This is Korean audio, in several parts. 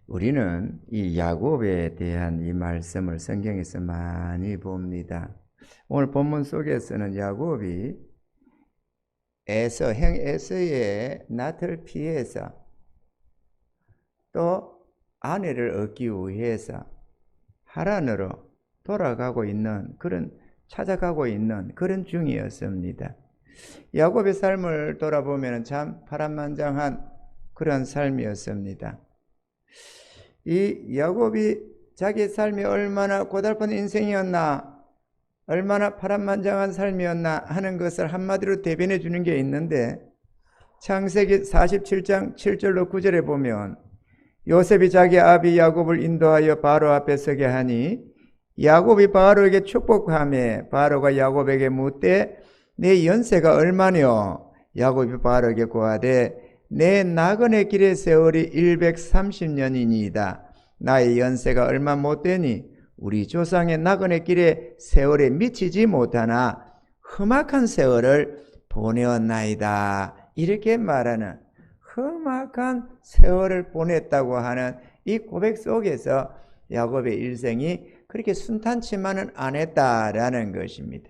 우리는 이 야곱에 대한 이 말씀을 성경에서 많이 봅니다. 오늘 본문 속에서는 야곱이 형 에서의 낯을 피해서 또 아내를 얻기 위해서 하란으로 찾아가고 있는 그런 중이었습니다. 야곱의 삶을 돌아보면 참 파란만장한 그런 삶이었습니다. 이 야곱이 자기 삶이 얼마나 고달픈 인생이었나, 얼마나 파란만장한 삶이었나 하는 것을 한마디로 대변해 주는 게 있는데, 창세기 47장 7절로 9절에 보면 요셉이 자기 아비 야곱을 인도하여 바로 앞에 서게 하니 야곱이 바로에게 축복하며 바로가 야곱에게 묻되 내 연세가 얼마뇨? 야곱이 바로에게 고하되 내 나그네 길의 세월이 130년이니이다. 나의 연세가 얼마 못되니 우리 조상의 나그네 길의 세월에 미치지 못하나 험악한 세월을 보내었나이다. 이렇게 말하는 험악한 세월을 보냈다고 하는 이 고백 속에서 야곱의 일생이 그렇게 순탄치만은 않았다라는 것입니다.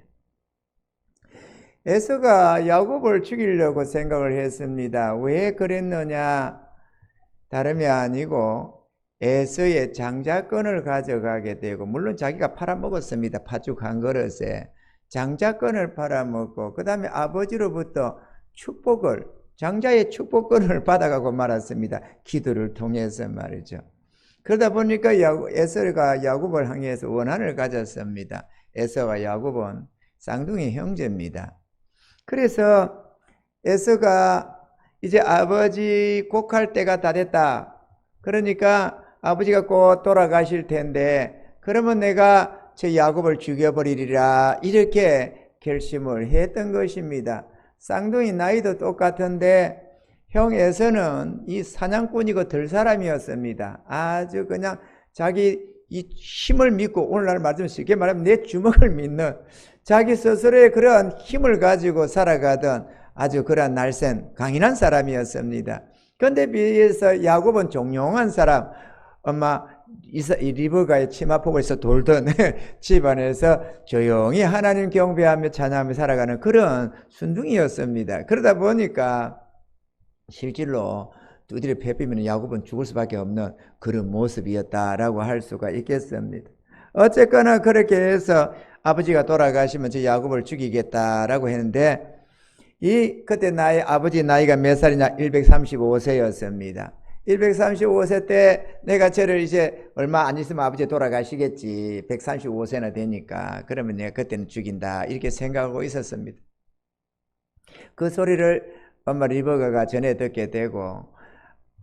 에서가 야곱을 죽이려고 생각을 했습니다. 왜 그랬느냐? 다름이 아니고 에서의 장자권을 가져가게 되고, 물론 자기가 팔아먹었습니다. 팥죽 한 그릇에 장자권을 팔아먹고 그 다음에 아버지로부터 장자의 축복권을 받아가고 말았습니다. 기도를 통해서 말이죠. 그러다 보니까 에서가 야곱을 향해서 원한을 가졌습니다. 에서와 야곱은 쌍둥이 형제입니다. 그래서 에서가 이제 아버지 곡할 때가 다 됐다. 그러니까 아버지가 곧 돌아가실 텐데 그러면 내가 저 야곱을 죽여버리리라, 이렇게 결심을 했던 것입니다. 쌍둥이 나이도 똑같은데 형 에서는 이 사냥꾼이고 들사람이었습니다. 아주 그냥 자기 이 힘을 믿고, 오늘날 말하면 쉽게 말하면 내 주먹을 믿는, 자기 스스로의 그런 힘을 가지고 살아가던 아주 그런 날쌘 강인한 사람이었습니다. 그런데 비해서 야곱은 종용한 사람, 엄마 리브가의 치마폭에서 돌던 집안에서 조용히 하나님 경배하며 찬양하며 살아가는 그런 순둥이였습니다. 그러다 보니까 실질로 두드려 패비면 야곱은 죽을 수밖에 없는 그런 모습이었다라고 할 수가 있겠습니다. 어쨌거나 그렇게 해서 아버지가 돌아가시면 저 야곱을 죽이겠다라고 했는데, 그때 아버지 나이가 몇 살이냐? 135세였습니다. 135세 때 내가 저를 이제 얼마 안 있으면 아버지 돌아가시겠지. 135세나 되니까. 그러면 내가 그때는 죽인다. 이렇게 생각하고 있었습니다. 그 소리를 엄마 리버가가 전해 듣게 되고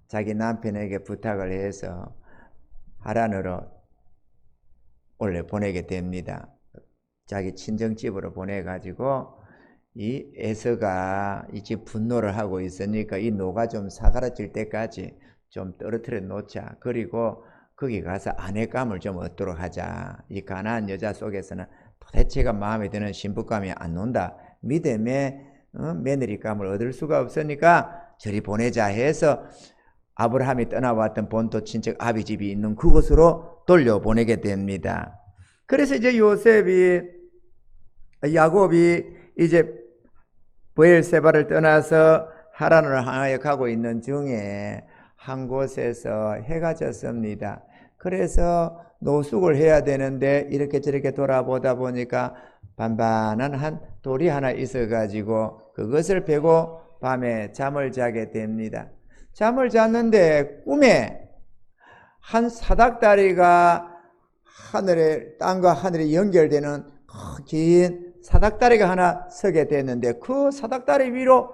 자기 남편에게 부탁을 해서 하란으로 원래 보내게 됩니다. 자기 친정집으로 보내가지고 이 에서가 이 집 분노를 하고 있으니까 이 노가 좀 사그라질 때까지 좀 떨어뜨려 놓자. 그리고 거기 가서 아내감을 좀 얻도록 하자. 이 가나안 여자 속에서는 도대체가 마음에 드는 신부감이 안 논다. 믿음의 며느리감을 얻을 수가 없으니까 저리 보내자 해서 아브라함이 떠나왔던 본토 친척 아비집이 있는 그곳으로 돌려보내게 됩니다. 그래서 이제 야곱이 이제 브엘세바를 떠나서 하란을 향하여 가고 있는 중에 한 곳에서 해가 졌습니다. 그래서 노숙을 해야 되는데 이렇게 저렇게 돌아보다 보니까 반반한 한 돌이 하나 있어가지고 그것을 베고 밤에 잠을 자게 됩니다. 잠을 잤는데 꿈에 한 사닥다리가 땅과 하늘에 연결되는 긴 사닥다리가 하나 서게 됐는데 그 사닥다리 위로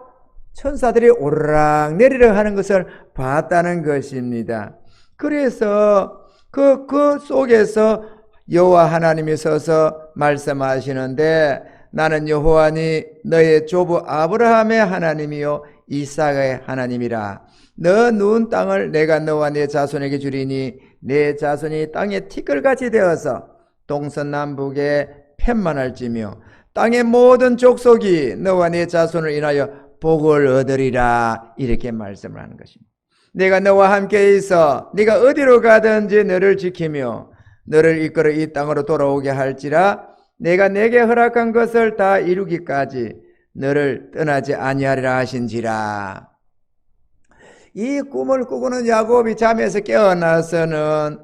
천사들이 오르락 내리락 하는 것을 봤다는 것입니다. 그래서 그 속에서 여호와 하나님이 서서 말씀하시는데, 나는 여호와니 너의 조부 아브라함의 하나님이요 이삭의 하나님이라. 너 누운 땅을 내가 너와 내 자손에게 주리니 내 자손이 땅의 티끌같이 되어서 동서남북에 편만할지며 땅의 모든 족속이 너와 내 자손을 인하여 복을 얻으리라. 이렇게 말씀을 하는 것입니다. 내가 너와 함께 있어 네가 어디로 가든지 너를 지키며 너를 이끌어 이 땅으로 돌아오게 할지라 내가 내게 허락한 것을 다 이루기까지 너를 떠나지 아니하리라 하신지라. 이 꿈을 꾸고는 야곱이 잠에서 깨어나서는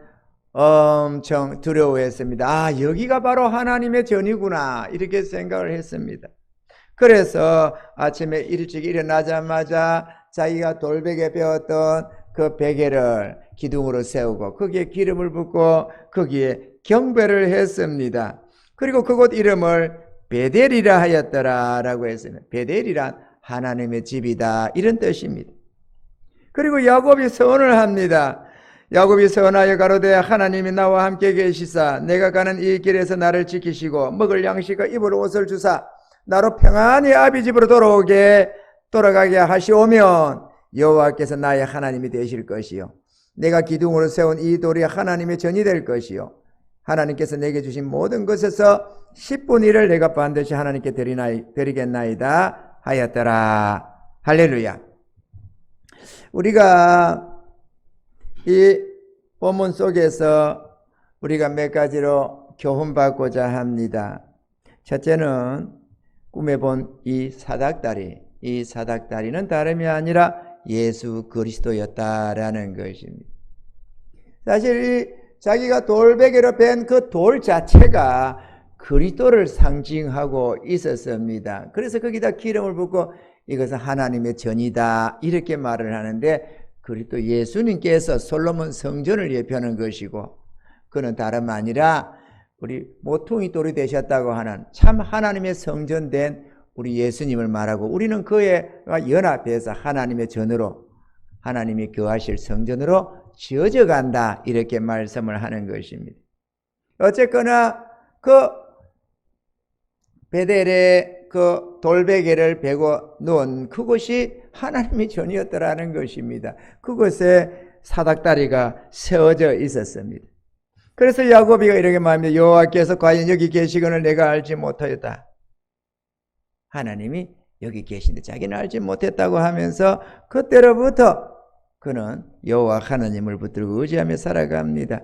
엄청 두려워했습니다. 아, 여기가 바로 하나님의 전이구나 이렇게 생각을 했습니다. 그래서 아침에 일찍 일어나자마자 자기가 돌베개 베었던 그 베개를 기둥으로 세우고 거기에 기름을 붓고 거기에 경배를 했습니다. 그리고 그곳 이름을 베델이라 하였더라라고 했습니다. 베델이란 하나님의 집이다 이런 뜻입니다. 그리고 야곱이 서원을 합니다. 야곱이 서원하여 가로되 하나님이 나와 함께 계시사 내가 가는 이 길에서 나를 지키시고 먹을 양식과 입을 옷을 주사 나로 평안히 아비 집으로 돌아가게 하시오면 여호와께서 나의 하나님이 되실 것이요 내가 기둥으로 세운 이 돌이 하나님의 전이 될 것이요 하나님께서 내게 주신 모든 것에서 10분의 1을 내가 반드시 하나님께 드리겠나이다 하였더라. 할렐루야. 우리가 이 본문 속에서 우리가 몇 가지로 교훈받고자 합니다. 첫째는 꿈에 본 이 사닥다리는 다름이 아니라 예수 그리스도였다라는 것입니다. 사실 이 자기가 돌베개로 벤 그 돌 자체가 그리스도를 상징하고 있었습니다. 그래서 거기다 기름을 붓고 이것은 하나님의 전이다 이렇게 말을 하는데 그리스도 예수님께서 솔로몬 성전을 예표하는 것이고 그는 다름 아니라 우리 모퉁이 돌이 되셨다고 하는 참 하나님의 성전된 우리 예수님을 말하고 우리는 그에 연합해서 하나님의 전으로 하나님이 거하실 성전으로 지어져 간다 이렇게 말씀을 하는 것입니다. 어쨌거나 그 베델에 그 돌베개를 베고 놓은 그곳이 하나님의 전이었더라는 것입니다. 그곳에 사닥다리가 세워져 있었습니다. 그래서 야곱이가 이렇게 말합니다. 여호와께서 과연 여기 계시거늘 내가 알지 못하였다. 하나님이 여기 계신데 자기는 알지 못했다고 하면서 그때로부터 그는 여호와 하나님을 붙들고 의지하며 살아갑니다.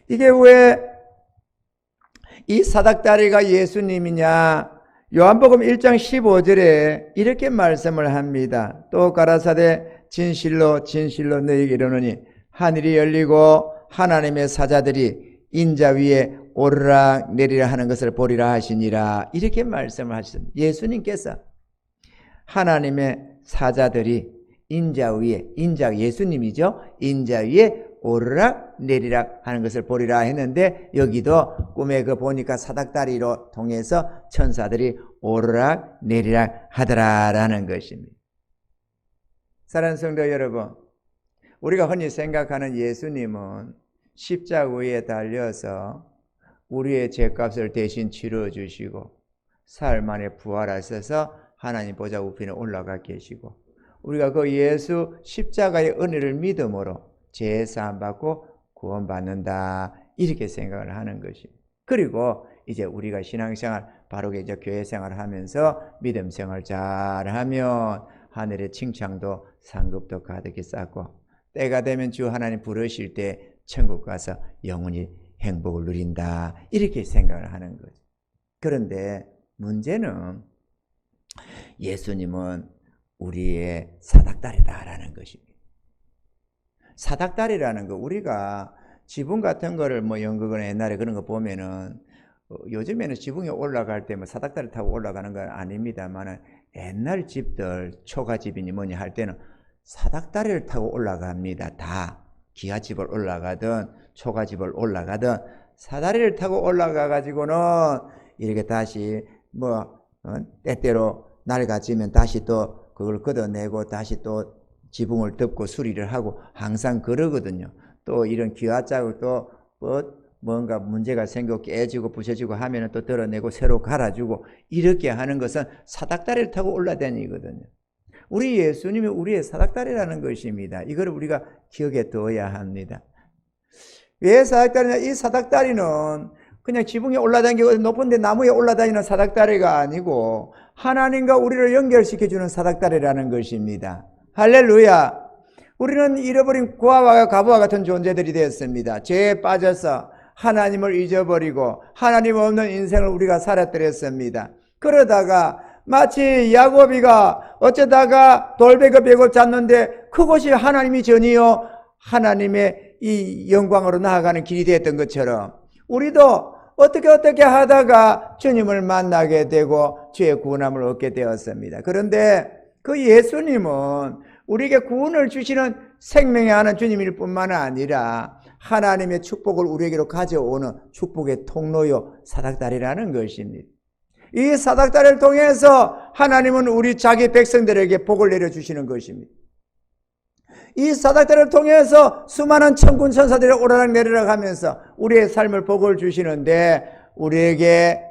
이게 왜 이 사닥다리가 예수님이냐? 요한복음 1장 15절에 이렇게 말씀을 합니다. 또 가라사대 진실로 진실로 너희에게 이르노니 하늘이 열리고 하나님의 사자들이 인자 위에 오르락 내리락 하는 것을 보리라 하시니라 이렇게 말씀을 하셨습니다. 예수님께서 하나님의 사자들이 인자 위에 인자 예수님이죠. 인자 위에 오르락 내리락 하는 것을 보리라 했는데 여기도 꿈에 그 보니까 사닥다리로 통해서 천사들이 오르락 내리락 하더라라는 것입니다. 사랑하는 성도 여러분, 우리가 흔히 생각하는 예수님은 십자가 위에 달려서 우리의 죄값을 대신 치러 주시고 사흘 만에 부활하셔서 하나님 보좌 우편에 올라가 계시고 우리가 그 예수 십자가의 은혜를 믿음으로 죄 사함 받고 구원받는다 이렇게 생각을 하는 것입니다. 그리고 이제 우리가 신앙생활 바르게 이제 교회 생활을 하면서 믿음 생활 잘하면 하늘의 칭찬도 상급도 가득히 쌓고 때가 되면 주 하나님 부르실 때 천국 가서 영원히 행복을 누린다 이렇게 생각을 하는 거죠. 그런데 문제는 예수님은 우리의 사닥다리다라는 것입니다. 사닥다리라는 거 우리가 지붕 같은 거를 뭐 연극이나 옛날에 그런 거 보면은 요즘에는 지붕에 올라갈 때 뭐 사닥다리 타고 올라가는 건 아닙니다만은 옛날 집들 초가집이니 뭐니 할 때는 사닥다리를 타고 올라갑니다. 다 기아집을 올라가든 초가집을 올라가든 사다리를 타고 올라가 가지고는 이렇게 다시 뭐 때때로 낡아지면 다시 또 그걸 걷어내고 다시 또 지붕을 덮고 수리를 하고 항상 그러거든요. 또 이런 기아짝을 또 뭔가 문제가 생겨 깨지고 부셔지고 하면은 또 드러내고 새로 갈아주고 이렇게 하는 것은 사닥다리를 타고 올라다니거든요. 우리 예수님이 우리의 사닥다리라는 것입니다. 이걸 우리가 기억에 둬야 합니다. 왜 사닥다리냐? 이 사닥다리는 그냥 지붕에 올라다니고 높은 데 나무에 올라다니는 사닥다리가 아니고 하나님과 우리를 연결시켜주는 사닥다리라는 것입니다. 할렐루야. 우리는 잃어버린 고아와 과부와 같은 존재들이 되었습니다. 죄에 빠져서 하나님을 잊어버리고 하나님 없는 인생을 우리가 살았더랬습니다. 그러다가 마치 야곱이가 어쩌다가 돌베개 베고 잤는데 그것이 하나님이 전이요 하나님의 이 영광으로 나아가는 길이 되었던 것처럼 우리도 어떻게 하다가 주님을 만나게 되고 주의 구원함을 얻게 되었습니다. 그런데 그 예수님은 우리에게 구원을 주시는 생명의 하는 주님일 뿐만 아니라 하나님의 축복을 우리에게로 가져오는 축복의 통로요 사닥다리라는 것입니다. 이 사닥다리를 통해서 하나님은 우리 자기 백성들에게 복을 내려주시는 것입니다. 이 사닥다리를 통해서 수많은 천군 천사들이 오르락 내리락 하면서 우리의 삶을 복을 주시는데 우리에게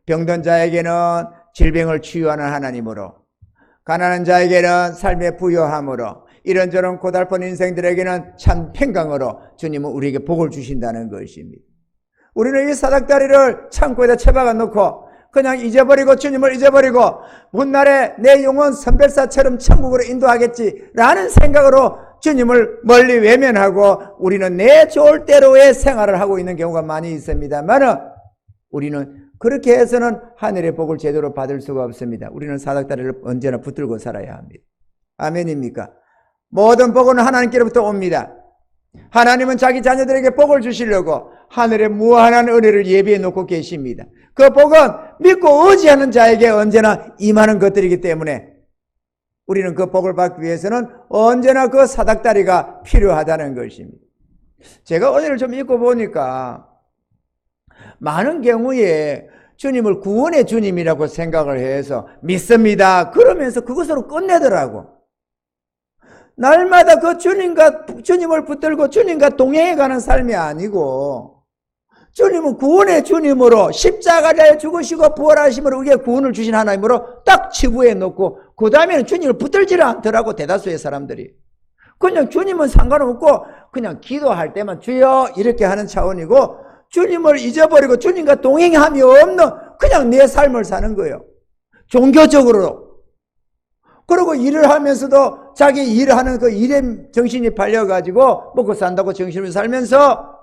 병든 자에게는 질병을 치유하는 하나님으로 가난한 자에게는 삶의 부요함으로 이런저런 고달픈 인생들에게는 참 평강으로 주님은 우리에게 복을 주신다는 것입니다. 우리는 이 사닥다리를 창고에다 처박아 놓고 그냥 잊어버리고 주님을 잊어버리고 훗날에 내 영혼 선별사처럼 천국으로 인도하겠지라는 생각으로 주님을 멀리 외면하고 우리는 내 좋을 대로의 생활을 하고 있는 경우가 많이 있습니다만 우리는 그렇게 해서는 하늘의 복을 제대로 받을 수가 없습니다. 우리는 사닥다리를 언제나 붙들고 살아야 합니다. 아멘입니까? 모든 복은 하나님께로부터 옵니다. 하나님은 자기 자녀들에게 복을 주시려고 하늘의 무한한 은혜를 예비해 놓고 계십니다. 그 복은 믿고 의지하는 자에게 언제나 임하는 것들이기 때문에 우리는 그 복을 받기 위해서는 언제나 그 사닥다리가 필요하다는 것입니다. 제가 오늘 좀 읽고 보니까 많은 경우에 주님을 구원의 주님이라고 생각을 해서 믿습니다. 그러면서 그것으로 끝내더라고. 날마다 그 주님을 붙들고 주님과 동행해가는 삶이 아니고 주님은 구원의 주님으로 십자가에 죽으시고 부활하심으로 우리에게 구원을 주신 하나님으로 딱 치부해 놓고 그 다음에는 주님을 붙들지를 않더라고 대다수의 사람들이. 그냥 주님은 상관없고 그냥 기도할 때만 주여 이렇게 하는 차원이고 주님을 잊어버리고 주님과 동행함이 없는 그냥 내 삶을 사는 거예요. 종교적으로. 그리고 일을 하면서도 자기 일하는 그 일에 정신이 팔려가지고 먹고 산다고 정신을 살면서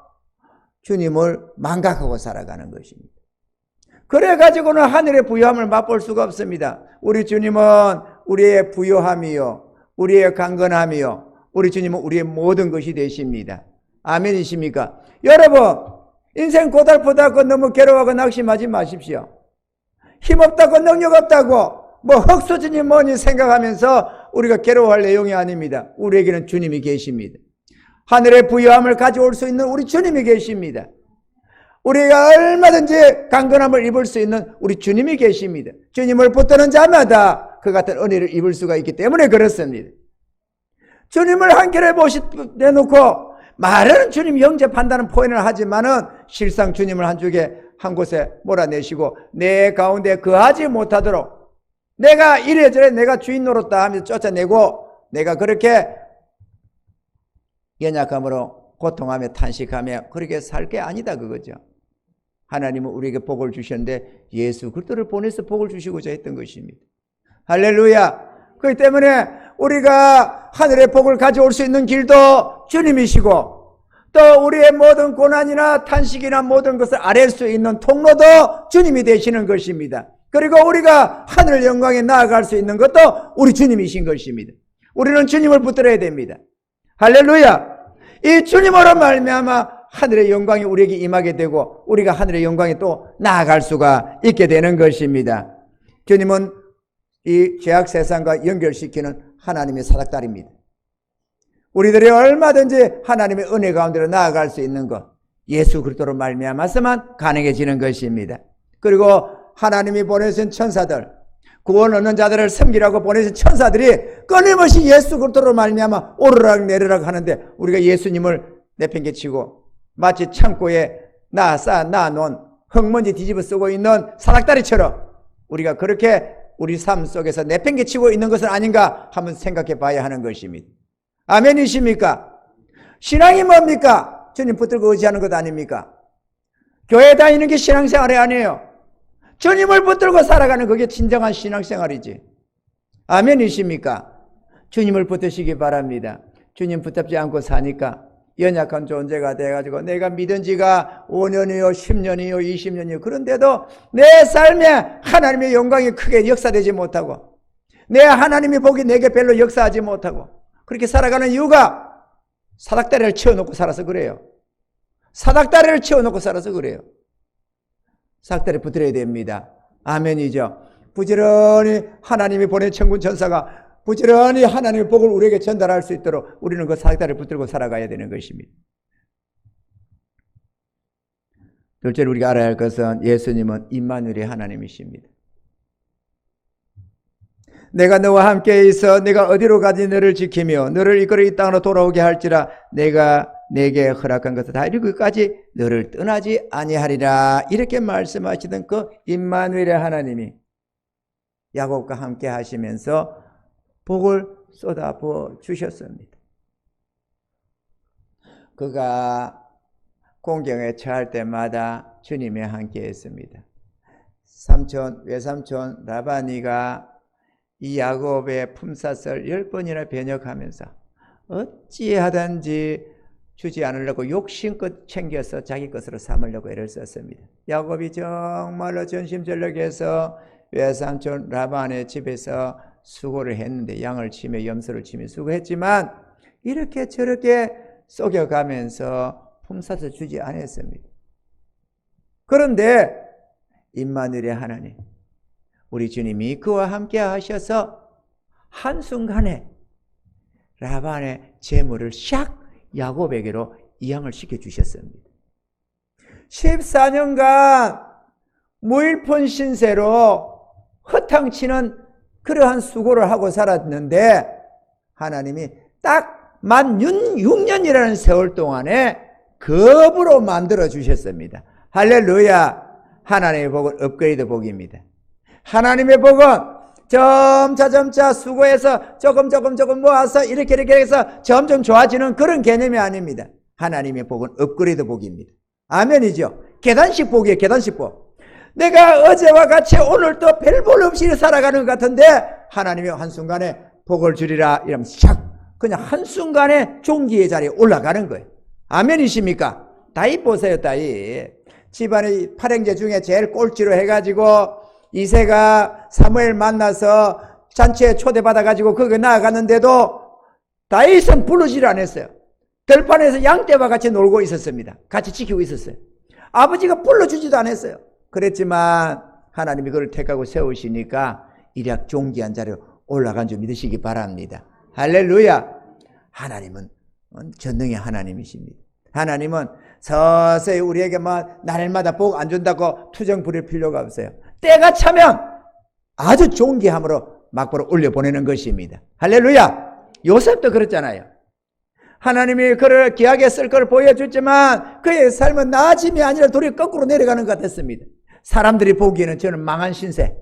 주님을 망각하고 살아가는 것입니다. 그래가지고는 하늘의 부요함을 맛볼 수가 없습니다. 우리 주님은 우리의 부요함이요 우리의 강건함이요 우리 주님은 우리의 모든 것이 되십니다. 아멘이십니까? 여러분 인생 고달프다고 너무 괴로워하고 낙심하지 마십시오. 힘없다고 능력 없다고 뭐 흙수준이 뭐니 생각하면서 우리가 괴로워할 내용이 아닙니다. 우리에게는 주님이 계십니다. 하늘의 부요함을 가져올 수 있는 우리 주님이 계십니다. 우리가 얼마든지 강건함을 입을 수 있는 우리 주님이 계십니다. 주님을 붙드는 자마다 그 같은 은혜를 입을 수가 있기 때문에 그렇습니다. 주님을 한결에 내놓고 말은 주님 영접한다는 포인을 하지만은 실상 주님을 한 곳에 몰아내시고 내 가운데 거하지 못하도록 내가 이래저래 내가 주인 노릇다 하면서 쫓아내고 내가 그렇게 연약함으로 고통하며 탄식하며 그렇게 살 게 아니다 그거죠. 하나님은 우리에게 복을 주셨는데 예수 그리스도를 보내서 복을 주시고자 했던 것입니다. 할렐루야. 그렇기 때문에 우리가 하늘의 복을 가져올 수 있는 길도 주님이시고 또 우리의 모든 고난이나 탄식이나 모든 것을 아랠 수 있는 통로도 주님이 되시는 것입니다. 그리고 우리가 하늘 영광에 나아갈 수 있는 것도 우리 주님이신 것입니다. 우리는 주님을 붙들어야 됩니다. 할렐루야. 이 주님으로 말미암아 하늘의 영광이 우리에게 임하게 되고 우리가 하늘의 영광에 또 나아갈 수가 있게 되는 것입니다. 주님은 이 죄악 세상과 연결시키는 하나님의 사닥다리입니다. 우리들이 얼마든지 하나님의 은혜 가운데로 나아갈 수 있는 것 예수 그리스도로 말미암아서만 가능해지는 것입니다. 그리고 하나님이 보내신 천사들 구원 얻는 자들을 섬기라고 보내신 천사들이 끊임없이 예수 그리스도로 말미암아 오르락 내리락 하는데 우리가 예수님을 내팽개치고 마치 창고에 쌓아놓은 흙먼지 뒤집어 쓰고 있는 사닥다리처럼 우리가 그렇게 우리 삶 속에서 내팽개치고 있는 것은 아닌가 한번 생각해 봐야 하는 것입니다. 아멘이십니까? 신앙이 뭡니까? 주님 붙들고 의지하는 것 아닙니까? 교회 다니는 게 신앙생활이 아니에요. 주님을 붙들고 살아가는 그게 진정한 신앙생활이지. 아멘이십니까? 주님을 붙드시기 바랍니다. 주님 붙잡지 않고 사니까 연약한 존재가 돼가지고 내가 믿은 지가 5년이요 10년이요 20년이요 그런데도 내 삶에 하나님의 영광이 크게 역사되지 못하고 내 하나님의 복이 내게 별로 역사하지 못하고 그렇게 살아가는 이유가 사닥다리를 채워놓고 살아서 그래요. 사닥다리를 채워놓고 살아서 그래요. 사닥다리 붙들어야 됩니다. 아멘이죠. 부지런히 하나님이 보낸 천군 천사가 부지런히 하나님의 복을 우리에게 전달할 수 있도록 우리는 그 사닥다리를 붙들고 살아가야 되는 것입니다. 둘째로 우리가 알아야 할 것은 예수님은 임마누엘의 하나님이십니다. 내가 너와 함께 있어 내가 어디로 가든지 너를 지키며 너를 이끌어 이 땅으로 돌아오게 할지라 내가 내게 허락한 것을 다 이루기까지 너를 떠나지 아니하리라. 이렇게 말씀하시던 그 임마누엘의 하나님이 야곱과 함께 하시면서 복을 쏟아부어 주셨습니다. 그가 공경에 처할 때마다 주님이 함께 했습니다. 외삼촌 라반이가 이 야곱의 품삯을 10번이나 변역하면서 어찌하든지 주지 않으려고 욕심껏 챙겨서 자기 것으로 삼으려고 애를 썼습니다. 야곱이 정말로 전심전력해서 외삼촌 라반의 집에서 수고를 했는데 양을 치며 염소를 치며 수고했지만 이렇게 저렇게 속여가면서 품삯을 주지 않았습니다. 그런데 임마누엘의 하나님 우리 주님이 그와 함께 하셔서 한순간에 라반의 재물을 샥 야곱에게로 이양을 시켜주셨습니다. 14년간 무일푼 신세로 허탕치는 그러한 수고를 하고 살았는데 하나님이 딱 만 6년이라는 세월 동안에 겁으로 만들어 주셨습니다. 할렐루야. 하나님의 복은 업그레이드 복입니다. 하나님의 복은 점차 수고해서 조금 모아서 이렇게 해서 점점 좋아지는 그런 개념이 아닙니다. 하나님의 복은 업그레이드 복입니다. 아멘이죠. 계단식 복이에요. 계단식 복. 내가 어제와 같이 오늘 또 별 볼 없이 살아가는 것 같은데 하나님이 한순간에 복을 주리라 이러면 샥 그냥 한순간에 종기의 자리에 올라가는 거예요. 아멘이십니까? 다윗 보세요. 다윗 집안의 8형제 중에 제일 꼴찌로 해가지고 이새가 사무엘 만나서 잔치에 초대받아가지고 거기 나아갔는데도 다윗은 부르지를 않았어요. 들판에서 양떼와 같이 놀고 있었습니다. 같이 지키고 있었어요. 아버지가 불러주지도 않았어요. 그랬지만 하나님이 그를 택하고 세우시니까 일약 존귀한 자리로 올라간 줄 믿으시기 바랍니다. 할렐루야. 하나님은 전능의 하나님이십니다. 하나님은 서서히 우리에게 날마다 복 안 준다고 투정 부릴 필요가 없어요. 때가 차면 아주 존귀함으로 막바로 올려보내는 것입니다. 할렐루야. 요셉도 그랬잖아요. 하나님이 그를 귀하게 쓸 걸 보여줬지만 그의 삶은 나아짐이 아니라 도리어 거꾸로 내려가는 것 같았습니다. 사람들이 보기에는 저는 망한 신세,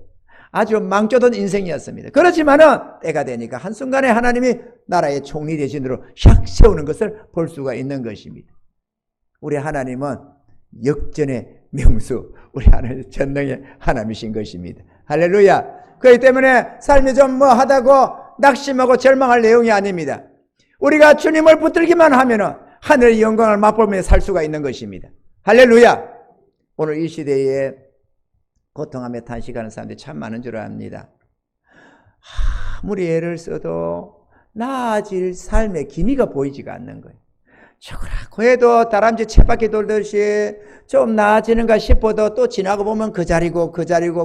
아주 망조던 인생이었습니다. 그렇지만은 때가 되니까 한순간에 하나님이 나라의 총리 대신으로 샥 세우는 것을 볼 수가 있는 것입니다. 우리 하나님은 역전의 명수, 우리 하나님 전능의 하나님이신 것입니다. 할렐루야. 그렇기 때문에 삶이 좀 하다고 낙심하고 절망할 내용이 아닙니다. 우리가 주님을 붙들기만 하면은 하늘의 영광을 맛보며 살 수가 있는 것입니다. 할렐루야. 오늘 이 시대에 고통하며 탄식하는 사람들이 참 많은 줄 압니다. 아무리 애를 써도 나아질 삶의 기미가 보이지가 않는 거예요. 저거라고 해도 다람쥐 쳇바퀴 돌듯이 좀 나아지는가 싶어도 또 지나고 보면 그 자리고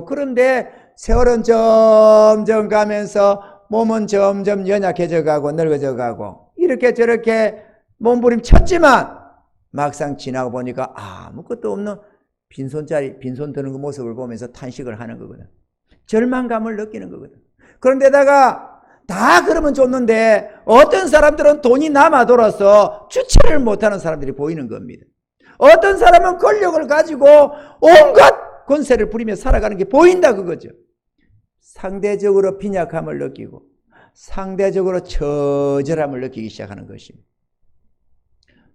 그런데 세월은 점점 가면서 몸은 점점 연약해져 가고 늙어져 가고 이렇게 저렇게 몸부림 쳤지만 막상 지나고 보니까 아무것도 없는 빈손 드는 그 모습을 보면서 탄식을 하는 거거든. 절망감을 느끼는 거거든. 그런데다가 다 그러면 좋는데 어떤 사람들은 돈이 남아 돌아서 주체를 못하는 사람들이 보이는 겁니다. 어떤 사람은 권력을 가지고 온갖 권세를 부리며 살아가는 게 보인다 그거죠. 상대적으로 빈약함을 느끼고 상대적으로 처절함을 느끼기 시작하는 것입니다.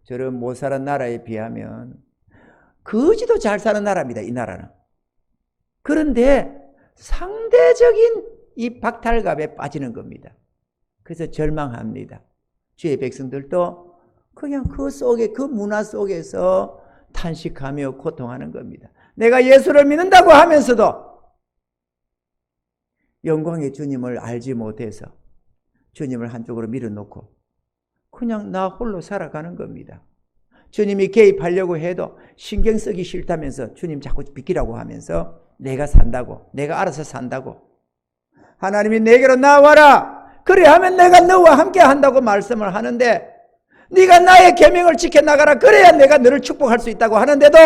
저런 못 사는 나라에 비하면 거지도 잘 사는 나라입니다. 이 나라는. 그런데 상대적인 이 박탈감에 빠지는 겁니다. 그래서 절망합니다. 주의 백성들도 그냥 그 속에, 그 문화 속에서 탄식하며 고통하는 겁니다. 내가 예수를 믿는다고 하면서도 영광의 주님을 알지 못해서 주님을 한쪽으로 밀어놓고 그냥 나 홀로 살아가는 겁니다. 주님이 개입하려고 해도 신경 쓰기 싫다면서 주님 자꾸 비키라고 하면서 내가 산다고, 내가 알아서 산다고, 하나님이 내게로 나와라, 그래 하면 내가 너와 함께 한다고 말씀을 하는데, 네가 나의 계명을 지켜나가라, 그래야 내가 너를 축복할 수 있다고 하는데도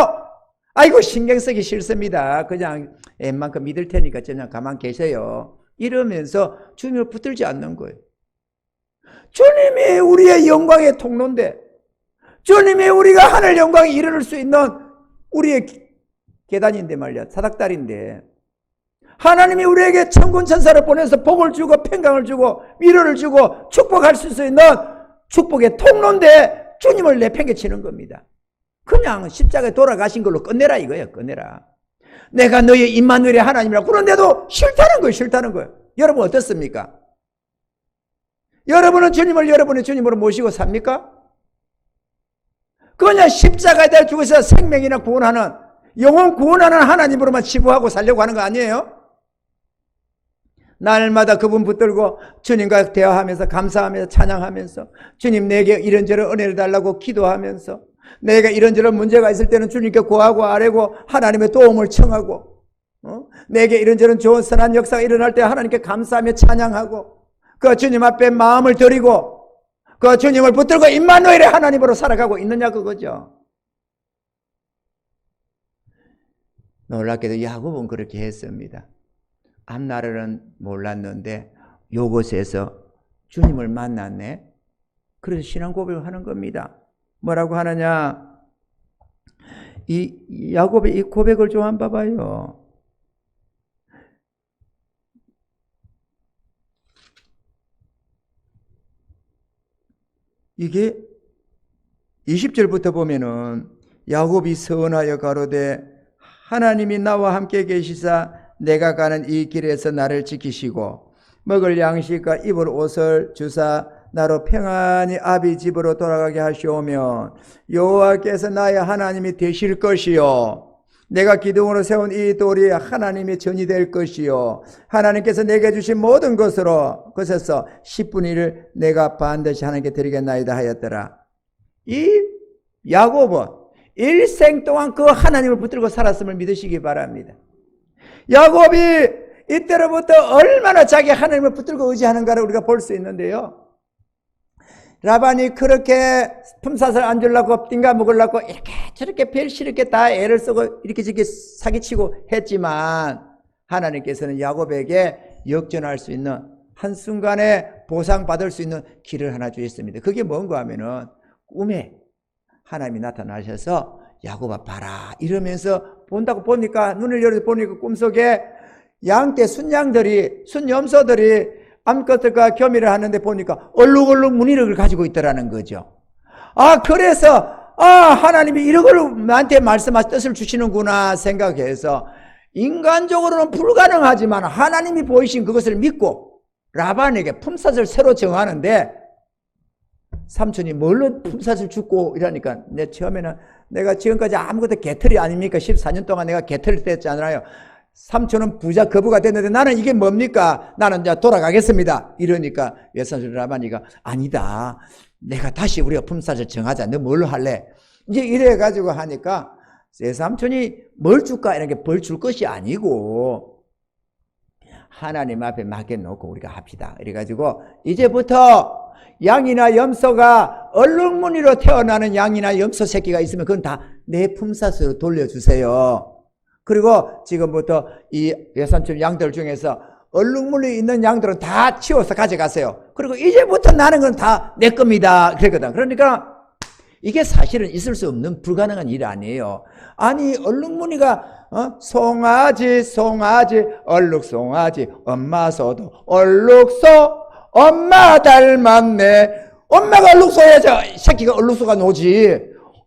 아이고 신경 쓰기 싫습니다, 그냥 웬만큼 믿을 테니까 그냥 가만 계세요, 이러면서 주님을 붙들지 않는 거예요. 주님이 우리의 영광의 통로인데, 주님이 우리가 하늘 영광에 이르를 수 있는 우리의 계단인데 말이야, 사닥다리인데, 하나님이 우리에게 천군 천사를 보내서 복을 주고 평강을 주고 위로를 주고 축복할 수 있는 축복의 통로인데 주님을 내팽개치는 겁니다. 그냥 십자가에 돌아가신 걸로 끝내라 이거예요. 끝내라. 내가 너의 임마누엘의 하나님이라고 그런데도 싫다는 거예요. 싫다는 거예요. 여러분 어떻습니까? 여러분은 주님을 여러분의 주님으로 모시고 삽니까? 그냥 십자가에 대해 죽어서 생명이나 구원하는, 영혼 구원하는 하나님으로만 치부하고 살려고 하는 거 아니에요? 날마다 그분 붙들고 주님과 대화하면서 감사하면서 찬양하면서 주님 내게 이런저런 은혜를 달라고 기도하면서 내가 이런저런 문제가 있을 때는 주님께 구하고 아뢰고 하나님의 도움을 청하고, 내게 이런저런 좋은 선한 역사가 일어날 때 하나님께 감사하며 찬양하고 그 주님 앞에 마음을 드리고 그 주님을 붙들고 임마누엘의 하나님으로 살아가고 있느냐 그거죠. 놀랍게도 야곱은 그렇게 했습니다. 앞날은 몰랐는데 요것에서 주님을 만났네. 그래서 신앙 고백을 하는 겁니다. 뭐라고 하느냐, 이 야곱의 이 고백을 좀 한번 봐봐요. 이게 20절부터 보면은 야곱이 서원하여 가로되 하나님이 나와 함께 계시사 내가 가는 이 길에서 나를 지키시고 먹을 양식과 입을 옷을 주사 나로 평안히 아비 집으로 돌아가게 하시오면 여호와께서 나의 하나님이 되실 것이요 내가 기둥으로 세운 이 돌이 하나님의 전이 될 것이요 하나님께서 내게 주신 모든 것으로 그것에서 10분의 1을 내가 반드시 하나님께 드리겠나이다 하였더라. 이 야곱은 일생 동안 그 하나님을 붙들고 살았음을 믿으시기 바랍니다. 야곱이 이때로부터 얼마나 자기 하나님을 붙들고 의지하는가를 우리가 볼 수 있는데요. 라반이 그렇게 품삯을 안 주려고 띵가 먹으려고 이렇게 저렇게 별시럽게 다 애를 쓰고 이렇게 저렇게 사기치고 했지만 하나님께서는 야곱에게 역전할 수 있는 한순간에 보상받을 수 있는 길을 하나 주셨습니다. 그게 뭔가 하면은 꿈에 하나님이 나타나셔서 야곱아 봐라 이러면서 본다고 보니까 눈을 열어 보니까 꿈속에 양떼 순염소들이 암컷들과 교미를 하는데 보니까 얼룩얼룩 무늬를 가지고 있더라는 거죠. 그래서 하나님이 이런 걸 나한테 말씀하신 뜻을 주시는구나 생각해서 인간적으로는 불가능하지만 하나님이 보이신 그것을 믿고 라반에게 품삯을 새로 정하는데 삼촌이 뭘로 품삯을 주고 이러니까 처음에는 내가 지금까지 아무것도 개털이 아닙니까? 14년 동안 내가 개털이 됐잖아요. 삼촌은 부자 거부가 됐는데 나는 이게 뭡니까? 나는 이제 돌아가겠습니다. 이러니까 외삼촌 라반이가 아니다. 내가 다시 우리가 품삯을 정하자. 너 뭘로 할래? 이제 이래가지고 하니까 외삼촌이 뭘 줄까? 이렇게 벌 줄 것이 아니고 하나님 앞에 맡겨놓고 우리가 합시다. 이래가지고 이제부터 양이나 염소가 얼룩무늬로 태어나는 양이나 염소 새끼가 있으면 그건 다 내 품삯으로 돌려주세요. 그리고 지금부터 이 외삼촌 양들 중에서 얼룩무늬 있는 양들은 다 치워서 가져가세요. 그리고 이제부터 나는 건 다 내 겁니다. 그랬거든. 그러니까 이게 사실은 있을 수 없는 불가능한 일이 아니에요. 아니 얼룩무늬가 송아지 얼룩송아지 엄마 소도 얼룩소 엄마 닮았네. 엄마가 얼룩소야 새끼가 얼룩소가 노지.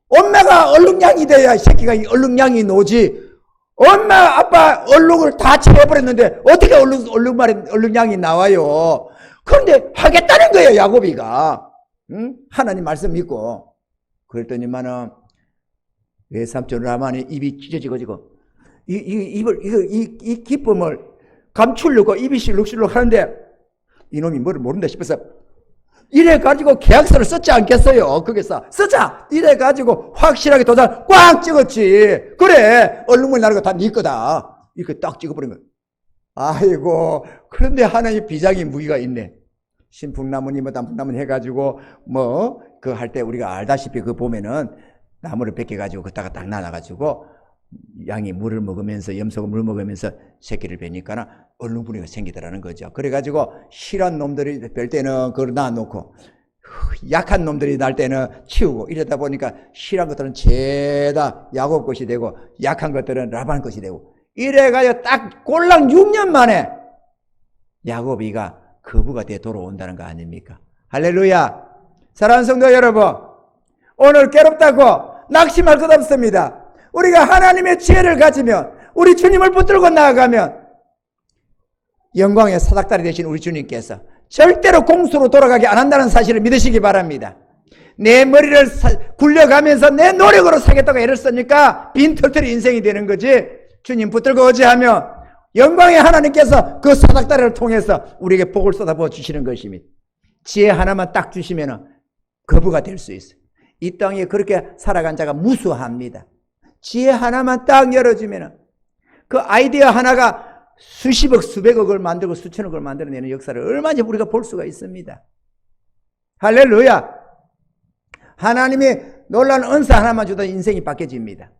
엄마가 얼룩냥이 돼야 새끼가 얼룩냥이 노지. 엄마 아빠 얼룩을 다 채워버렸는데 어떻게 얼룩양이 나와요? 그런데 하겠다는 거예요 야곱이가. 응? 하나님 말씀 믿고. 그랬더니만은 외삼촌 라만이 입이 찢어지고 이 기쁨을 감추려고 입이 실룩실룩 하는데 이놈이 뭐를 모른다 싶어서 이래가지고 계약서를 썼지 않겠어요? 거기서 쓰자! 이래가지고 확실하게 도장 꽝 찍었지. 그래! 얼룩물 나는 거 다 네 거다. 이렇게 딱 찍어버린 거야. 아이고, 그런데 하나의 비장의 무기가 있네. 신풍나무니 뭐 단풍나무니 해가지고 뭐 그 할 때 우리가 알다시피 그 보면은 나무를 벗겨가지고 그다가 딱 나눠가지고 양이 물을 먹으면서 염소가 물 먹으면서 새끼를 뵈니까 얼룩무늬가 생기더라는 거죠. 그래가지고 실한 놈들이 뵐 때는 그걸 놔놓고 약한 놈들이 날 때는 치우고 이러다 보니까 실한 것들은 죄다 야곱 것이 되고 약한 것들은 라반 것이 되고 이래가지고 딱 꼴랑 6년 만에 야곱이가 거부가 돼 돌아온다는 거 아닙니까? 할렐루야. 사랑하는 성도 여러분, 오늘 괴롭다고 낙심할 것 없습니다. 우리가 하나님의 지혜를 가지면 우리 주님을 붙들고 나아가면 영광의 사닥다리 되신 우리 주님께서 절대로 공수로 돌아가게 안 한다는 사실을 믿으시기 바랍니다. 내 머리를 굴려가면서 내 노력으로 사겠다고 애를 쓰니까 빈털털이 인생이 되는 거지. 주님 붙들고 어찌하면 영광의 하나님께서 그 사닥다리를 통해서 우리에게 복을 쏟아부어 주시는 것입니다. 지혜 하나만 딱 주시면 거부가 될 수 있어요. 이 땅에 그렇게 살아간 자가 무수합니다. 지혜 하나만 딱 열어주면 그 아이디어 하나가 수십억 수백억을 만들고 수천억을 만들어내는 역사를 얼마나 우리가 볼 수가 있습니다. 할렐루야. 하나님이 놀라운 은사 하나만 줘도 인생이 바뀌어집니다.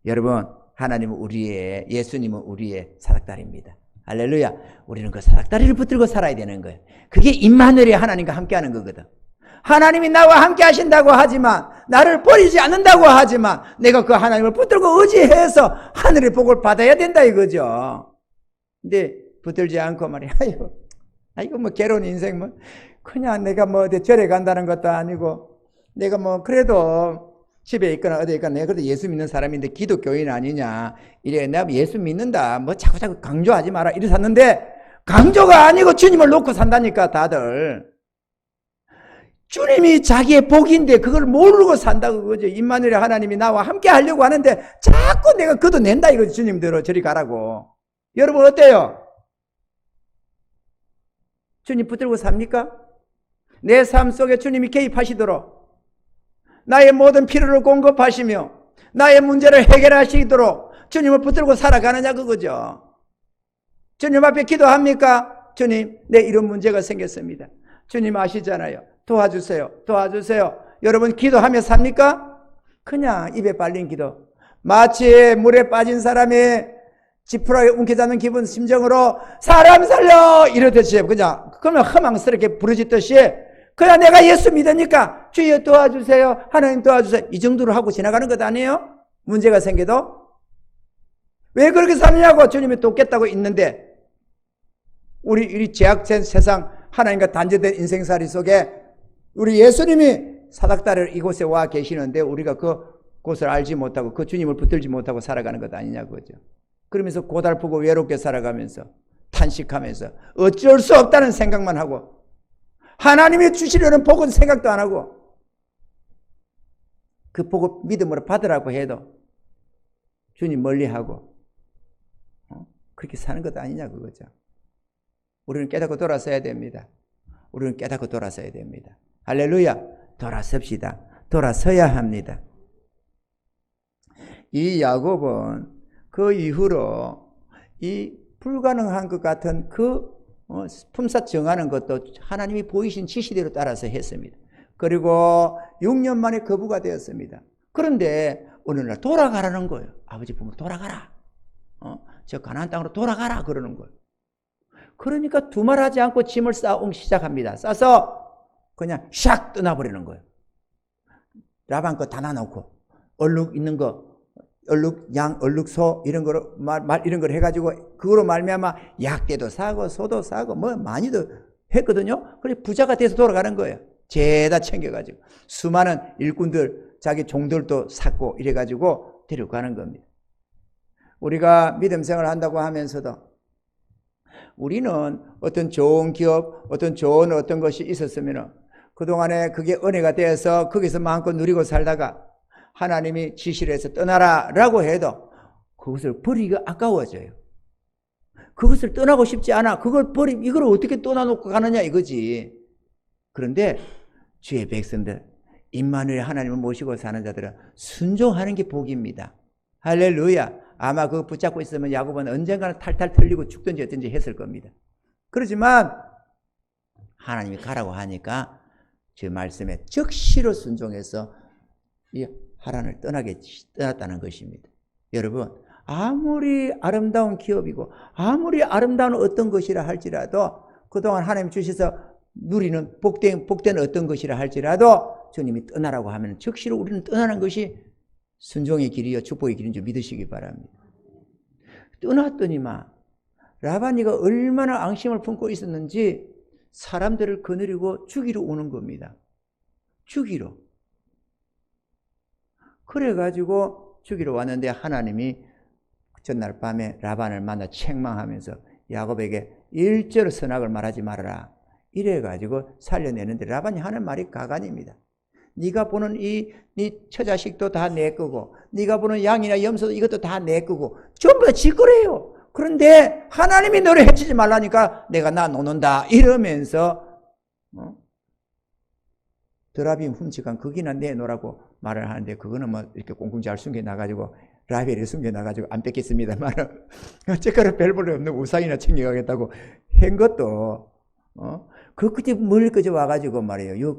여러분, 하나님은 우리의, 예수님은 우리의 사닥다리입니다. 할렐루야. 우리는 그 사닥다리를 붙들고 살아야 되는 거예요. 그게 임마누엘이 하나님과 함께하는 거거든. 하나님이 나와 함께 하신다고 하지만, 나를 버리지 않는다고 하지만, 내가 그 하나님을 붙들고 의지해서 하늘의 복을 받아야 된다 이거죠. 근데 붙들지 않고 말이야. 아이고 뭐 괴로운 인생 뭐 그냥 내가 뭐 어디 절에 간다는 것도 아니고, 내가 뭐 그래도 집에 있거나 어디 있거나 내가 그래도 예수 믿는 사람인데 기독교인 아니냐, 이래 내가 예수 믿는다 뭐 자꾸 강조하지 마라 이래 샀는데, 강조가 아니고 주님을 놓고 산다니까. 다들 주님이 자기의 복인데 그걸 모르고 산다고 그거죠. 임마누엘 하나님이 나와 함께 하려고 하는데 자꾸 내가 걷어낸다 이거지. 주님대로 저리 가라고. 여러분 어때요? 주님 붙들고 삽니까? 내 삶 속에 주님이 개입하시도록, 나의 모든 필요를 공급하시며 나의 문제를 해결하시도록 주님을 붙들고 살아가느냐 그거죠. 주님 앞에 기도합니까? 주님, 내 이런 문제가 생겼습니다. 주님 아시잖아요. 도와주세요. 도와주세요. 여러분 기도하며 삽니까? 그냥 입에 발린 기도. 마치 물에 빠진 사람이 지푸라기 움켜잡는 기분 심정으로 사람 살려 이러듯이 그냥 그러면 허망스럽게 부르짖듯이 그냥 내가 예수 믿으니까 주여 도와주세요. 하나님 도와주세요. 이 정도로 하고 지나가는 것 아니에요? 문제가 생겨도. 왜 그렇게 사느냐고. 주님이 돕겠다고 있는데 우리 제약된 세상 하나님과 단절된 인생살이 속에 우리 예수님이 사닥다리를 이곳에 와 계시는데 우리가 그곳을 알지 못하고 그 주님을 붙들지 못하고 살아가는 것 아니냐고 그죠. 그러면서 고달프고 외롭게 살아가면서 탄식하면서 어쩔 수 없다는 생각만 하고 하나님이 주시려는 복은 생각도 안 하고 그 복을 믿음으로 받으라고 해도 주님 멀리하고 그렇게 사는 것 아니냐 그거죠. 우리는 깨닫고 돌아서야 됩니다. 우리는 깨닫고 돌아서야 됩니다. 할렐루야. 돌아섭시다. 돌아서야 합니다. 이 야곱은 그 이후로 이 불가능한 것 같은 그 품삯 정하는 것도 하나님이 보이신 지시대로 따라서 했습니다. 그리고 6년 만에 거부가 되었습니다. 그런데 어느 날 돌아가라는 거예요. 아버지 보면 돌아가라. 저 가나안 땅으로 돌아가라 그러는 거예요. 그러니까 두말하지 않고 짐을 싸오기 시작합니다. 싸서 그냥 샥 떠나버리는 거예요. 라반 거 다 놔놓고 얼룩 있는 거, 얼룩 양, 얼룩 소 이런 거로 말 이런 걸 해가지고 그거로 말미암아 약대도 사고 소도 사고 뭐 많이도 했거든요. 그래 부자가 돼서 돌아가는 거예요. 죄다 챙겨가지고 수많은 일꾼들 자기 종들도 샀고 이래가지고 데려가는 겁니다. 우리가 믿음 생활을 한다고 하면서도 우리는 어떤 좋은 기업, 어떤 좋은 어떤 것이 있었으면 그동안에 그게 은혜가 되어서 거기서 마음껏 누리고 살다가 하나님이 지시를 해서 떠나라 라고 해도 그것을 버리기가 아까워져요. 그것을 떠나고 싶지 않아. 이걸 어떻게 떠나놓고 가느냐 이거지. 그런데 주의 백성들, 임마누엘 하나님을 모시고 사는 자들은 순종하는 게 복입니다. 할렐루야. 아마 그거 붙잡고 있으면 야곱은 언젠가는 탈탈 털리고 죽든지 어든지 했을 겁니다. 그렇지만 하나님이 가라고 하니까 제 말씀에 적시로 순종해서 이 하란을 떠났다는 것입니다. 여러분, 아무리 아름다운 기업이고 아무리 아름다운 어떤 것이라 할지라도 그동안 하나님 주셔서 누리는 복된 어떤 것이라 할지라도 주님이 떠나라고 하면 적시로 우리는 떠나는 것이 순종의 길이요 축복의 길인 줄 믿으시기 바랍니다. 떠났더니만 라반이가 얼마나 앙심을 품고 있었는지 사람들을 거느리고 죽이러 오는 겁니다. 죽이러. 그래가지고 죽이러 왔는데 하나님이 전날 밤에 라반을 만나 책망하면서 야곱에게 일절 선악을 말하지 말아라. 이래가지고 살려내는데 라반이 하는 말이 가관입니다. 네가 보는 네 처자식도 다 내 거고 네가 보는 양이나 염소도 이것도 다 내 거고 전부 다 지 거래요. 그런데 하나님이 너를 해치지 말라니까 내가 나 놓는다 이러면서 드라빔 훔치간 거기나 내놓으라고 말을 하는데 그거는 뭐 이렇게 꽁꽁 잘 숨겨놔가지고 라벨이 숨겨놔가지고 안 뺏겠습니다만 어쨌거나 별 볼일 없는 우상이나 챙겨가겠다고 한 것도 그 끝에 멀리까지 와가지고 말이에요.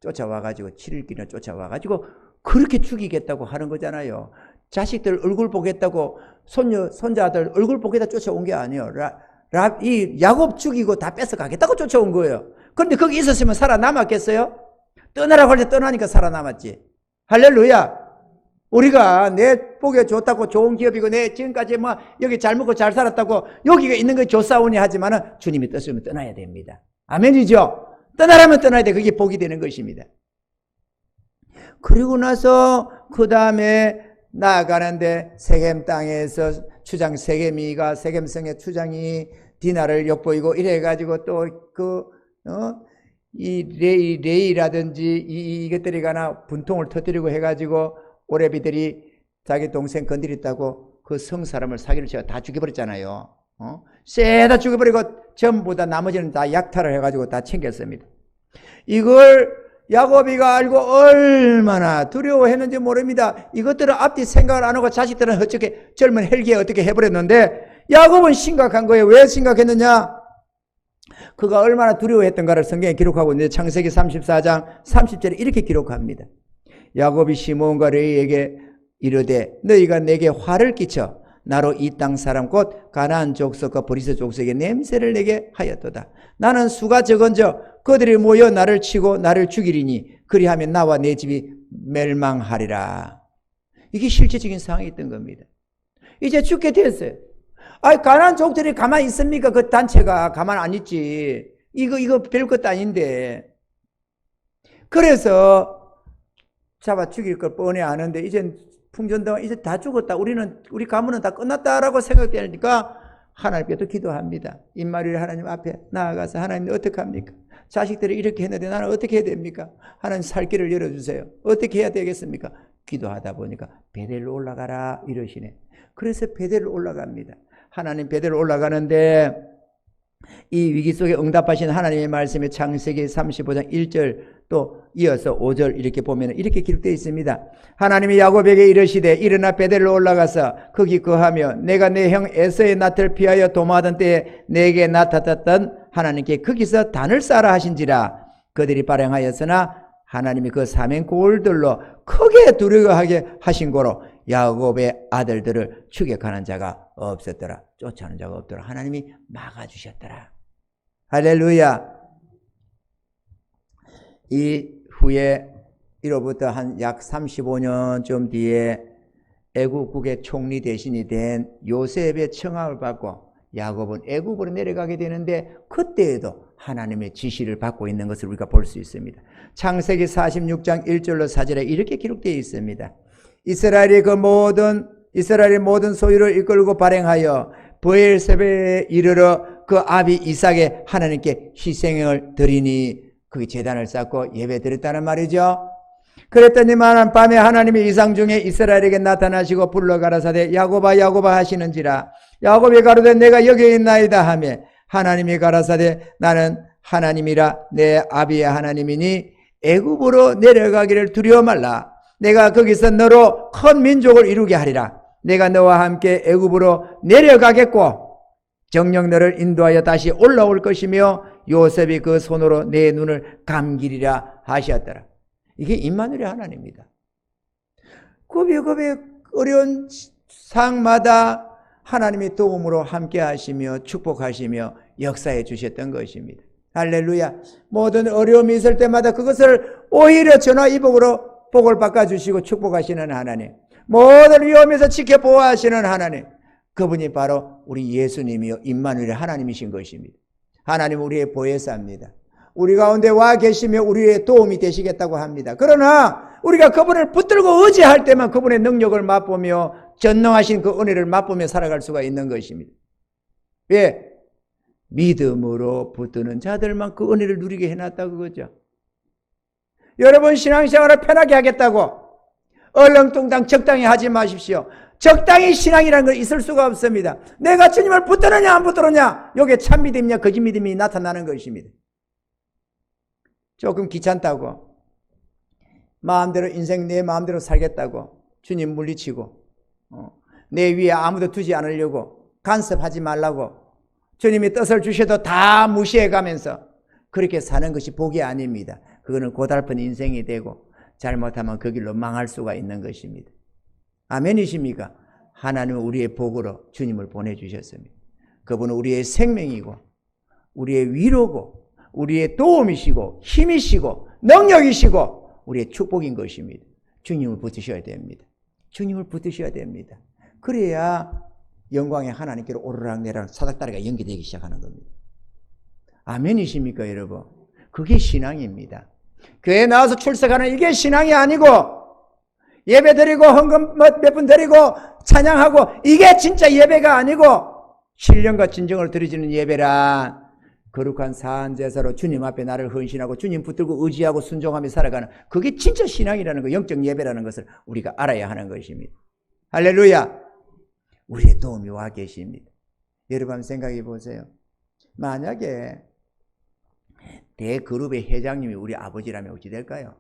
쫓아와가지고 7일길이나 쫓아와가지고 그렇게 죽이겠다고 하는 거잖아요. 자식들 얼굴 보겠다고 손자들 얼굴 보겠다 쫓아온 게 아니에요. 이 야곱 죽이고 다 뺏어가겠다고 쫓아온 거예요. 그런데 거기 있었으면 살아남았겠어요? 떠나라고 할 때 떠나니까 살아남았지. 할렐루야. 우리가 내 복에 좋다고 좋은 기업이고 내 지금까지 뭐 여기 잘 먹고 잘 살았다고 여기가 있는 거 좋사오니 하지만은 주님이 뜻으면 떠나야 됩니다. 아멘이죠? 떠나라면 떠나야 돼. 그게 복이 되는 것입니다. 그리고 나서 그 다음에 나아가는데 세겜 땅에서 추장 세겜이가 세겜성의 추장이 디나를 엿보이고 이래가지고 또 이 레이라든지 이것들이 가나 분통을 터뜨리고 해가지고 오레비들이 자기 동생 건드렸다고 그 성 사람을 사기를 쳐서 다 죽여버렸잖아요. 쎄다 죽여버리고 전부 다 나머지는 다 약탈을 해가지고 다 챙겼습니다. 이걸 야곱이가 알고 얼마나 두려워했는지 모릅니다. 이것들은 앞뒤 생각을 안 하고 자식들은 어떻게 젊은 헬기에 어떻게 해버렸는데 야곱은 심각한 거예요. 왜 심각했느냐? 그가 얼마나 두려워했던가를 성경에 기록하고 있는데 창세기 34장 30절에 이렇게 기록합니다. 야곱이 시몬과 레이에게 이르되 너희가 내게 화를 끼쳐 나로 이 땅 사람 곧 가나안 족속과 브리스 족속의 냄새를 내게 하였도다. 나는 수가 적은저 그들이 모여 나를 치고 나를 죽이리니 그리하면 나와 내 집이 멸망하리라. 이게 실제적인 상황이 있던 겁니다. 이제 죽게 됐어요. 가나안 족들이 가만히 있습니까? 그 단체가 가만 안 있지. 이거 별것도 아닌데. 그래서 잡아 죽일 걸 뻔히 아는데 이제 풍전당 이제 다 죽었다. 우리 가문은 다 끝났다라고 생각되니까 하나님께도 기도합니다. 임마누엘 하나님 앞에 나아가서 하나님 어떻게 합니까? 자식들이 이렇게 했는데 나는 어떻게 해야 됩니까? 하나님 살 길을 열어주세요. 어떻게 해야 되겠습니까? 기도하다 보니까 베델로 올라가라 이러시네. 그래서 베델로 올라갑니다. 하나님 베델로 올라가는데 이 위기 속에 응답하신 하나님의 말씀이 창세기 35장 1절 또 이어서 5절 이렇게 보면 이렇게 기록되어 있습니다. 하나님이 야곱에게 이르시되 일어나 베델로 올라가서 거기 거하며 내가 내 형 에서의 낯을 피하여 도모하던 때에 내게 나타났던 하나님께 거기서 단을 쌓아라 하신지라. 그들이 발행하였으나 하나님이 그 사면 골들로 크게 두려워하게 하신 고로 야곱의 아들들을 추격하는 자가 없었더라. 쫓아오는 자가 없더라. 하나님이 막아주셨더라. 할렐루야. 이 후에 이로부터 한 약 35년쯤 뒤에 애국국의 총리 대신이 된 요셉의 청함을 받고 야곱은 애국으로 내려가게 되는데 그때에도 하나님의 지시를 받고 있는 것을 우리가 볼 수 있습니다. 창세기 46장 1절로 4절에 이렇게 기록되어 있습니다. 이스라엘의 모든 소유를 이끌고 발행하여 브엘세바에 이르러 그 아비 이삭의 하나님께 희생을 드리니 거기 제단을 쌓고 예배 드렸다는 말이죠. 그랬더니만 밤에 하나님이 이상 중에 이스라엘에게 나타나시고 불러 가라사대 야곱아 야곱아 하시는지라. 야곱이 가로되 내가 여기 있나이다 하며 하나님이 가라사대 나는 하나님이라 내 아비의 하나님이니 애굽으로 내려가기를 두려워 말라. 내가 거기서 너로 큰 민족을 이루게 하리라. 내가 너와 함께 애굽으로 내려가겠고 정녕 너를 인도하여 다시 올라올 것이며 요셉이 그 손으로 내 눈을 감기리라 하셨더라. 이게 임마누엘의 하나님입니다. 굽이 어려운 상마다 하나님이 도움으로 함께 하시며 축복하시며 역사해 주셨던 것입니다. 할렐루야. 모든 어려움이 있을 때마다 그것을 오히려 전화위복으로 복을 바꿔주시고 축복하시는 하나님, 모든 위험에서 지켜보호하시는 하나님, 그분이 바로 우리 예수님이요 임마누엘의 하나님이신 것입니다. 하나님은 우리의 보혜사입니다. 우리 가운데 와 계시며 우리의 도움이 되시겠다고 합니다. 그러나 우리가 그분을 붙들고 의지할 때만 그분의 능력을 맛보며 전능하신 그 은혜를 맛보며 살아갈 수가 있는 것입니다. 왜? 믿음으로 붙드는 자들만 그 은혜를 누리게 해놨다 그거죠. 여러분 신앙생활을 편하게 하겠다고 얼렁뚱땅 적당히 하지 마십시오. 적당히 신앙이라는 건 있을 수가 없습니다. 내가 주님을 붙드느냐 안 붙드느냐, 이게 참 믿음이냐 거짓 믿음이 나타나는 것입니다. 조금 귀찮다고 마음대로 인생 내 마음대로 살겠다고 주님 물리치고 내 위에 아무도 두지 않으려고 간섭하지 말라고 주님이 뜻을 주셔도 다 무시해가면서 그렇게 사는 것이 복이 아닙니다. 그거는 고달픈 인생이 되고 잘못하면 그 길로 망할 수가 있는 것입니다. 아멘이십니까? 하나님은 우리의 복으로 주님을 보내주셨습니다. 그분은 우리의 생명이고 우리의 위로고 우리의 도움이시고 힘이시고 능력이시고 우리의 축복인 것입니다. 주님을 붙드셔야 됩니다. 주님을 붙드셔야 됩니다. 그래야 영광의 하나님께로 오르락내리락 사닥다리가 연결되기 시작하는 겁니다. 아멘이십니까 여러분? 그게 신앙입니다. 교회에 나와서 출석하는 이게 신앙이 아니고 예배 드리고 헌금 몇 분 드리고 찬양하고 이게 진짜 예배가 아니고 신령과 진정을 드리지는 예배란 거룩한 사안제사로 주님 앞에 나를 헌신하고 주님 붙들고 의지하고 순종하며 살아가는 그게 진짜 신앙이라는 거, 영적 예배라는 것을 우리가 알아야 하는 것입니다. 할렐루야. 우리의 도움이 와 계십니다. 여러분 한번 생각해 보세요. 만약에 대그룹의 회장님이 우리 아버지라면 어찌 될까요?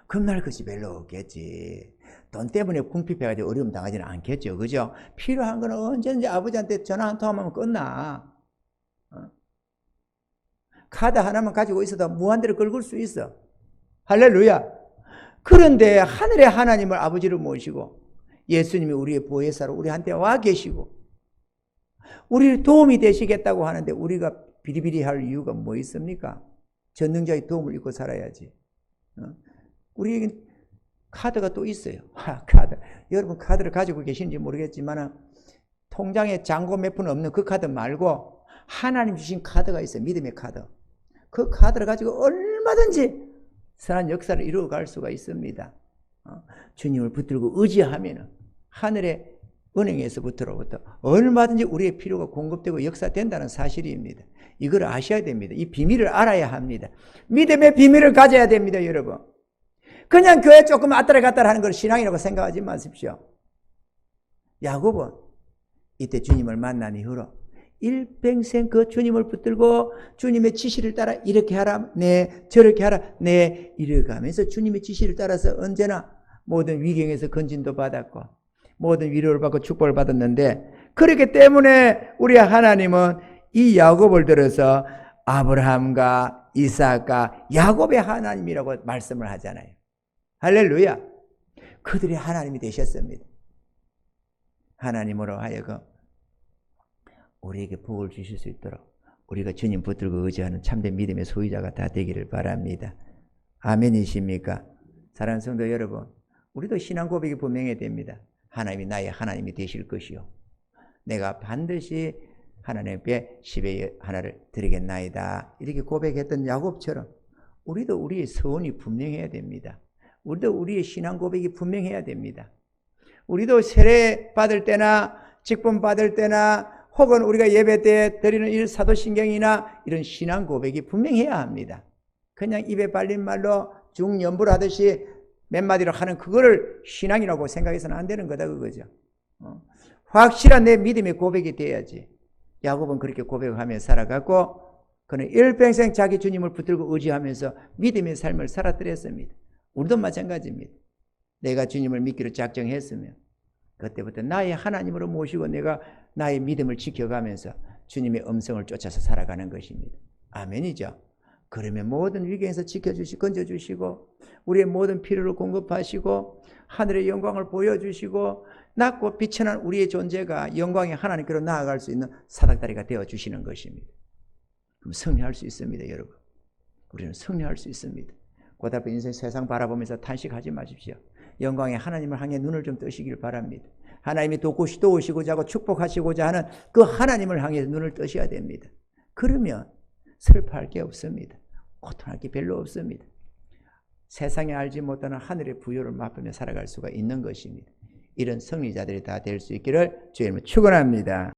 겁날 것이 별로 없겠지. 돈 때문에 궁핍해가지고 어려움 당하지는 않겠죠. 그죠? 필요한 거는 언제든지 아버지한테 전화 한 통하면 끝나. 카드 하나만 가지고 있어도 무한대로 긁을 수 있어. 할렐루야. 그런데 하늘의 하나님을 아버지로 모시고 예수님이 우리의 보혜사로 우리한테 와 계시고 우리 도움이 되시겠다고 하는데 우리가 비리비리할 이유가 뭐 있습니까? 전능자의 도움을 입고 살아야지. 우리에겐 카드가 또 있어요. 카드. 여러분 카드를 가지고 계신지 모르겠지만 통장에 잔고 몇 푼 없는 그 카드 말고 하나님 주신 카드가 있어요. 믿음의 카드. 그 카드를 가지고 얼마든지 선한 역사를 이루어갈 수가 있습니다. 주님을 붙들고 의지하면 하늘의 은행에서부터 얼마든지 우리의 필요가 공급되고 역사된다는 사실입니다. 이걸 아셔야 됩니다. 이 비밀을 알아야 합니다. 믿음의 비밀을 가져야 됩니다, 여러분. 그냥 교회 조금 왔다리 갔다리 하는 걸 신앙이라고 생각하지 마십시오. 야곱은 이때 주님을 만난 이후로 일평생 그 주님을 붙들고 주님의 지시를 따라 이렇게 하라, 네, 저렇게 하라, 네, 이래가면서 주님의 지시를 따라서 언제나 모든 위경에서 건진도 받았고 모든 위로를 받고 축복을 받았는데 그렇기 때문에 우리 하나님은 이 야곱을 들어서 아브라함과 이삭과 야곱의 하나님이라고 말씀을 하잖아요. 할렐루야. 그들의 하나님이 되셨습니다. 하나님으로 하여금 우리에게 복을 주실 수 있도록 우리가 주님 붙들고 의지하는 참된 믿음의 소유자가 다 되기를 바랍니다. 아멘이십니까? 사랑하는 성도 여러분, 우리도 신앙 고백이 분명해야 됩니다. 하나님이 나의 하나님이 되실 것이요 내가 반드시 하나님 앞에 10의 하나를 드리겠나이다. 이렇게 고백했던 야곱처럼 우리도 우리의 서원이 분명해야 됩니다. 우리도 우리의 신앙 고백이 분명해야 됩니다. 우리도 세례 받을 때나 직분 받을 때나 혹은 우리가 예배 때 드리는 이 사도신경이나 이런 신앙 고백이 분명해야 합니다. 그냥 입에 발린 말로 중연불하듯이 몇 마디로 하는 그거를 신앙이라고 생각해서는 안 되는 거다 그거죠. 확실한 내 믿음의 고백이 돼야지. 야곱은 그렇게 고백하며 살아갔고 그는 일평생 자기 주님을 붙들고 의지하면서 믿음의 삶을 살았더랬습니다. 우리도 마찬가지입니다. 내가 주님을 믿기로 작정했으면 그때부터 나의 하나님으로 모시고 내가 나의 믿음을 지켜가면서 주님의 음성을 쫓아서 살아가는 것입니다. 아멘이죠. 그러면 모든 위기에서 지켜주시고 건져주시고 우리의 모든 필요를 공급하시고 하늘의 영광을 보여주시고 낮고 비천한 우리의 존재가 영광의 하나님께로 나아갈 수 있는 사닥다리가 되어주시는 것입니다. 그럼 승리할 수 있습니다. 여러분. 우리는 승리할 수 있습니다. 고달픈 인생 세상 바라보면서 탄식하지 마십시오. 영광의 하나님을 향해 눈을 좀 뜨시길 바랍니다. 하나님이 도우시고자 하고 축복하시고자 하는 그 하나님을 향해 눈을 뜨셔야 됩니다. 그러면 슬퍼할 게 없습니다. 고통할 게 별로 없습니다. 세상에 알지 못하는 하늘의 부요를 맛보며 살아갈 수가 있는 것입니다. 이런 승리자들이 다 될 수 있기를 주의 이름으로 축원합니다.